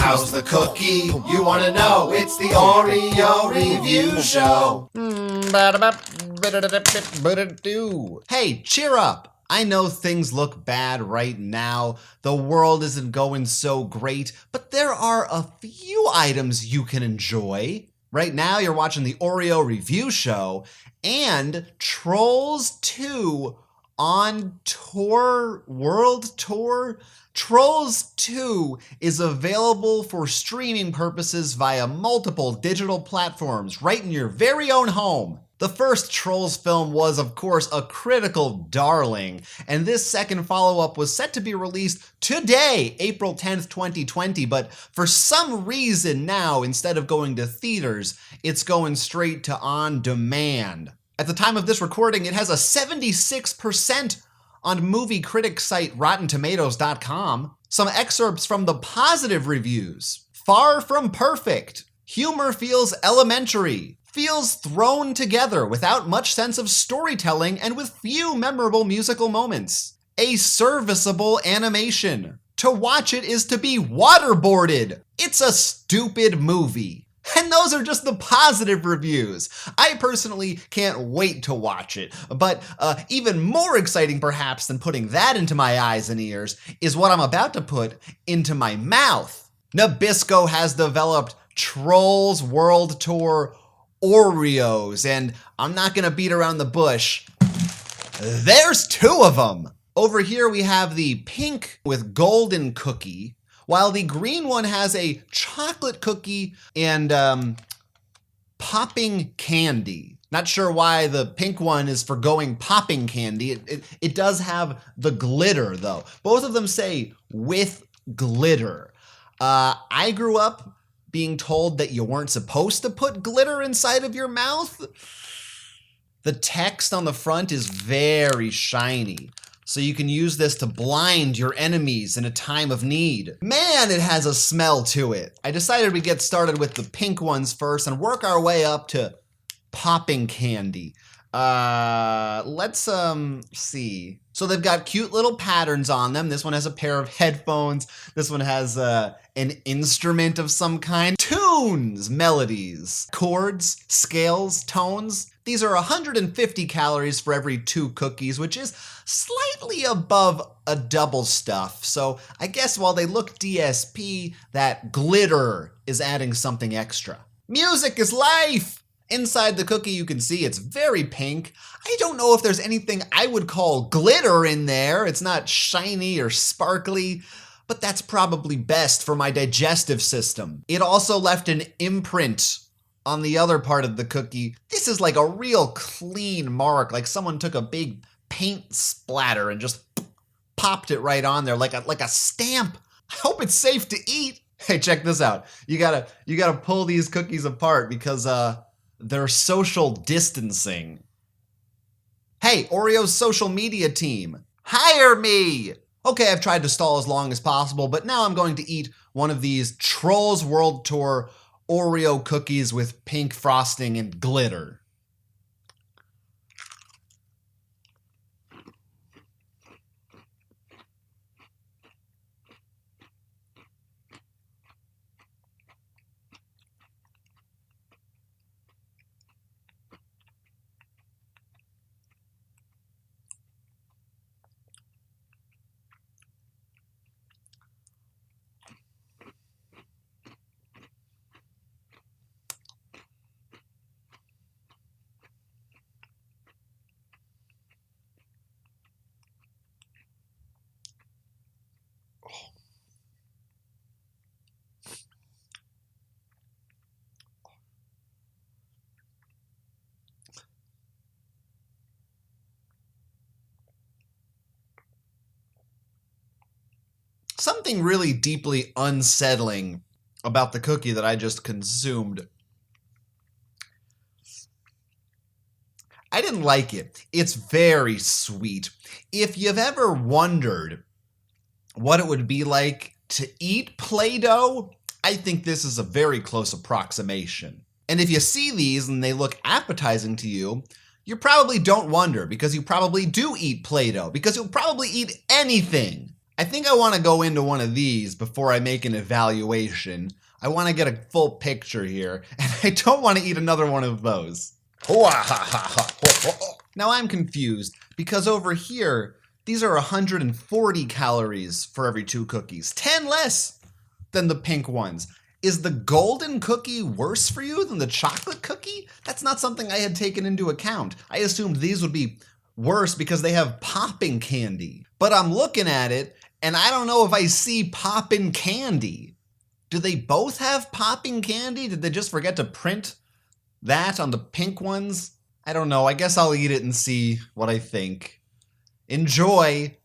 How's the cookie? You wanna know? It's the Oreo review show. Hey, cheer up. I know things look bad right now. The world isn't going so great, but there are a few items you can enjoy. Right now, you're watching the Oreo review show and Trolls 2 on tour, world tour. Trolls 2 is available for streaming purposes via multiple digital platforms right in your very own home. The first Trolls film was, of course, a critical darling, and this second follow-up was set to be released today, April 10th, 2020, but for some reason now, instead of going to theaters, it's going straight to on demand. At the time of this recording, it has a 76% on movie critic site RottenTomatoes.com. Some excerpts from the positive reviews. Far from perfect. Humor feels elementary. Feels thrown together without much sense of storytelling and with few memorable musical moments. A serviceable animation. To watch it is to be waterboarded. It's a stupid movie. And those are just the positive reviews. I personally can't wait to watch it. But even more exciting perhaps than putting that into my eyes and ears is what I'm about to put into my mouth. Nabisco has developed Trolls World Tour Oreos, and I'm not gonna beat around the bush. There's two of them. Over here we have the pink with golden cookie, while the green one has a chocolate cookie and popping candy. Not sure why the pink one is for going popping candy. It does have the glitter though. Both of them say with glitter. I grew up being told that you weren't supposed to put glitter inside of your mouth. The text on the front is very shiny, so you can use this to blind your enemies in a time of need. Man, it has a smell to it. I decided we'd get started with the pink ones first and work our way up to popping candy. Let's see. So they've got cute little patterns on them. This one has a pair of headphones. This one has an instrument of some kind. Tunes, melodies, chords, scales, tones. These are 150 calories for every 2 cookies, which is slightly above a double stuff. So I guess while they look DSP, that glitter is adding something extra. Music is life! Inside the cookie you can see it's very pink. I don't know if there's anything I would call glitter in there. It's not shiny or sparkly, but that's probably best for my digestive system. It also left an imprint on the other part of the cookie. This is like a real clean mark, like someone took a big paint splatter and just popped it right on there like a stamp. I hope it's safe to eat. Hey, check this out. You gotta pull these cookies apart because they're social distancing. Hey, Oreo's social media team, hire me! Okay, I've tried to stall as long as possible, but now I'm going to eat one of these Trolls World Tour Oreo cookies with pink frosting and glitter. Something really deeply unsettling about the cookie that I just consumed. I didn't like it. It's very sweet. If you've ever wondered what it would be like to eat Play-Doh, I think this is a very close approximation. And if you see these and they look appetizing to you, you probably don't wonder because you probably do eat Play-Doh, because you'll probably eat anything. I think I want to go into one of these before I make an evaluation. I want to get a full picture here, and I don't want to eat another one of those. Now I'm confused, because over here, these are 140 calories for every 2 cookies, 10 less than the pink ones. Is the golden cookie worse for you than the chocolate cookie? That's not something I had taken into account. I assumed these would be worse because they have popping candy. But I'm looking at it, and I don't know if I see popping candy. Do they both have popping candy? Did they just forget to print that on the pink ones? I don't know. I guess I'll eat it and see what I think. Enjoy!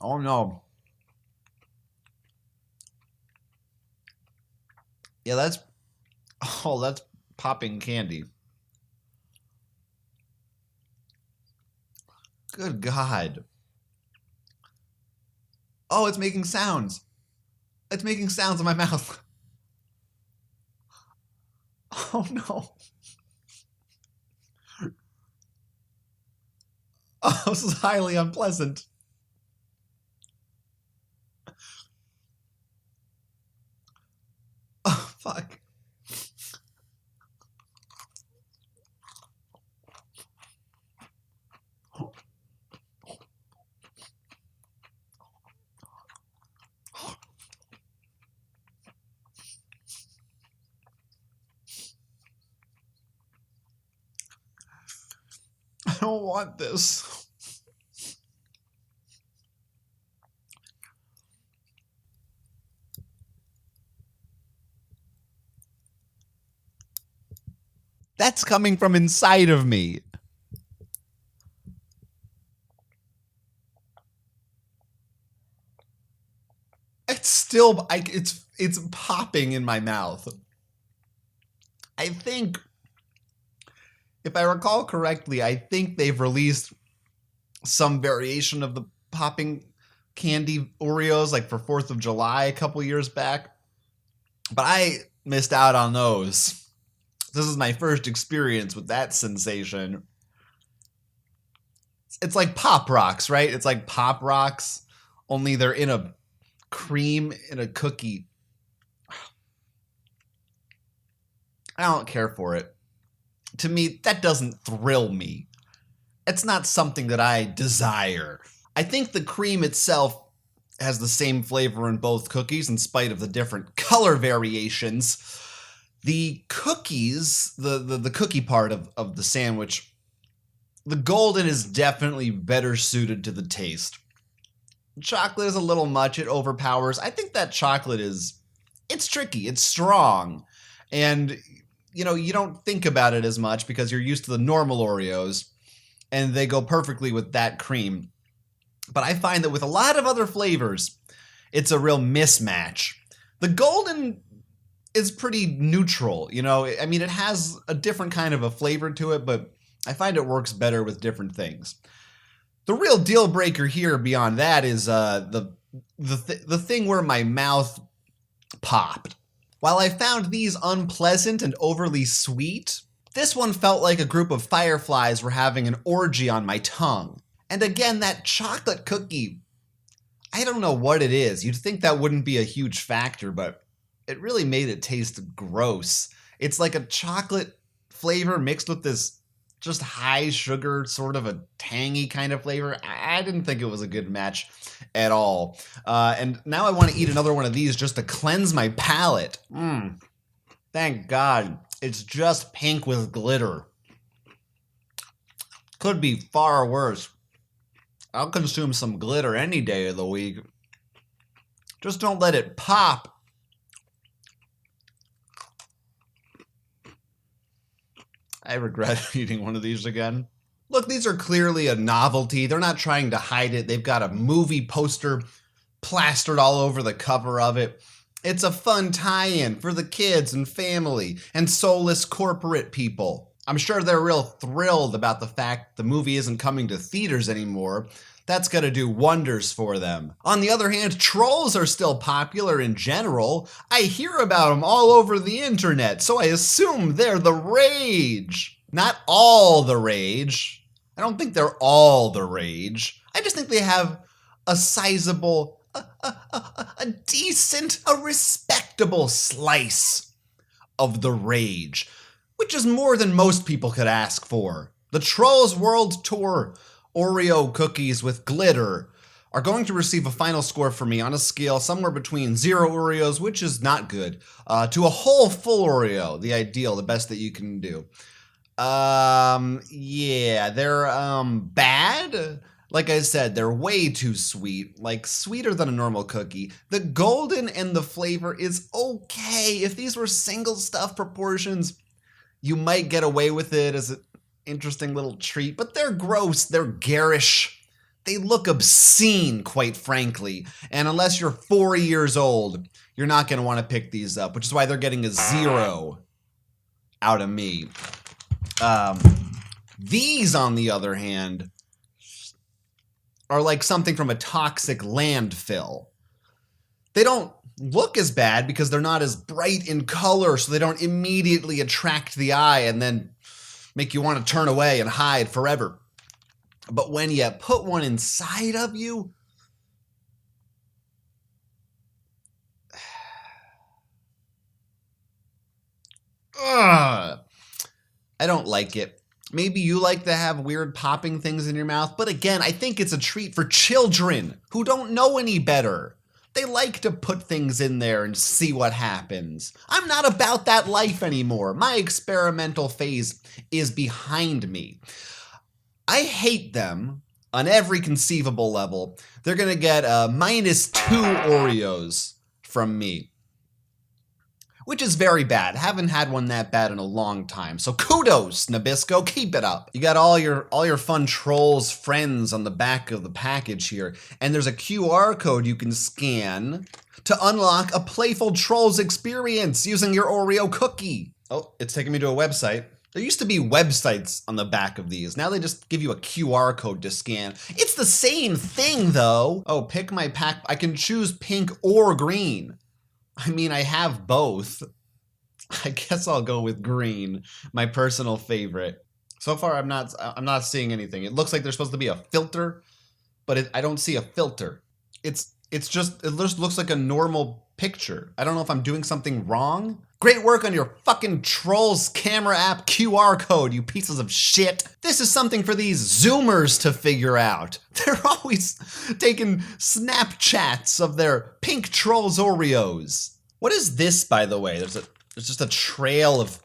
Oh no. Yeah, that's popping candy. Good God. Oh, it's making sounds. It's making sounds in my mouth. Oh no. Oh, this is highly unpleasant. Oh, fuck. I don't want this. That's coming from inside of me. It's still, it's popping in my mouth. I think, if I recall correctly, I think they've released some variation of the popping candy Oreos, like for 4th of July a couple years back. But I missed out on those. This is my first experience with that sensation. It's like Pop Rocks, right? It's like Pop Rocks, only they're in a cream in a cookie. I don't care for it. To me, that doesn't thrill me. It's not something that I desire. I think the cream itself has the same flavor in both cookies in spite of the different color variations. The cookies, the cookie part of the sandwich, the golden is definitely better suited to the taste. Chocolate is a little much, it overpowers. I think that chocolate it's tricky, it's strong. And, you know, you don't think about it as much because you're used to the normal Oreos, and they go perfectly with that cream. But I find that with a lot of other flavors, it's a real mismatch. The golden is pretty neutral, you know? I mean, it has a different kind of a flavor to it, but I find it works better with different things. The real deal breaker here beyond that is the thing where my mouth popped. While I found these unpleasant and overly sweet, this one felt like a group of fireflies were having an orgy on my tongue. And again, that chocolate cookie, I don't know what it is. You'd think that wouldn't be a huge factor, but it really made it taste gross. It's like a chocolate flavor mixed with this just high sugar, sort of a tangy kind of flavor. I didn't think it was a good match at all. And now I want to eat another one of these just to cleanse my palate. Thank God. It's just pink with glitter. Could be far worse. I'll consume some glitter any day of the week. Just don't let it pop. I regret eating one of these again. Look, these are clearly a novelty. They're not trying to hide it. They've got a movie poster plastered all over the cover of it. It's a fun tie-in for the kids and family and soulless corporate people. I'm sure they're real thrilled about the fact the movie isn't coming to theaters anymore. That's gonna do wonders for them. On the other hand, trolls are still popular in general. I hear about them all over the internet, so I assume they're the rage. Not all the rage. I don't think they're all the rage. I just think they have a sizable, a decent, a respectable slice of the rage, which is more than most people could ask for. The Trolls World Tour Oreo cookies with glitter are going to receive a final score from me on a scale somewhere between 0 Oreos, which is not good, to a whole full Oreo, the ideal, the best that you can do. Yeah, they're bad. Like I said, they're way too sweet, like sweeter than a normal cookie. The golden and the flavor is okay. If these were single stuff proportions, you might get away with it as an interesting little treat, but they're gross, they're garish. They look obscene, quite frankly. And unless you're 4 years old, you're not going to want to pick these up, which is why they're getting a 0 out of me. These, on the other hand, are like something from a toxic landfill. They don't look as bad because they're not as bright in color, so they don't immediately attract the eye and then make you want to turn away and hide forever. But when you put one inside of you, I don't like it. Maybe you like to have weird popping things in your mouth, but again, I think it's a treat for children who don't know any better. They like to put things in there and see what happens. I'm not about that life anymore. My experimental phase is behind me. I hate them on every conceivable level. They're gonna get -2 Oreos from me, which is very bad. Haven't had one that bad in a long time. So kudos, Nabisco, keep it up. You got all your fun trolls friends on the back of the package here, and there's a QR code you can scan to unlock a playful Trolls experience using your Oreo cookie. Oh, it's taking me to a website. There used to be websites on the back of these. Now they just give you a QR code to scan. It's the same thing though. Oh, pick my pack. I can choose pink or green. I mean, I have both. I guess I'll go with green, my personal favorite. So far, I'm not seeing anything. It looks like there's supposed to be a filter, but I don't see a filter. It just looks like a normal picture. I don't know if I'm doing something wrong. Great work on your fucking Trolls camera app QR code, you pieces of shit. This is something for these Zoomers to figure out. They're always taking Snapchats of their pink Trolls Oreos. What is this, by the way? There's just a trail of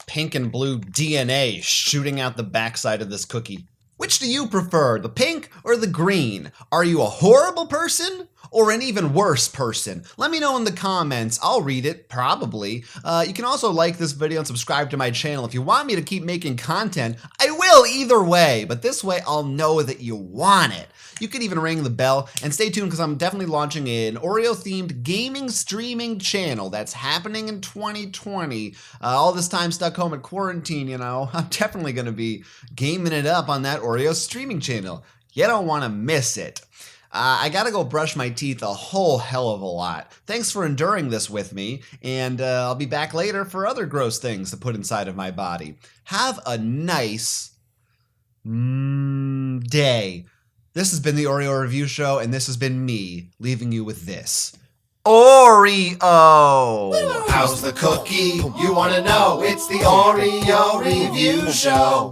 pink and blue DNA shooting out the backside of this cookie. Which do you prefer, the pink or the green? Are you a horrible person or an even worse person? Let me know in the comments. I'll read it, probably. You can also like this video and subscribe to my channel. If you want me to keep making content, I will either way, but this way I'll know that you want it. You can even ring the bell and stay tuned because I'm definitely launching an Oreo-themed gaming streaming channel that's happening in 2020. All this time stuck home at quarantine, you know, I'm definitely going to be gaming it up on that Oreo streaming channel. You don't want to miss it. I gotta go brush my teeth a whole hell of a lot. Thanks for enduring this with me, and I'll be back later for other gross things to put inside of my body. Have a nice day. This has been the Oreo Review Show, and this has been me leaving you with this. Oreo! How's the cookie? You wanna know? It's the Oreo Review Show.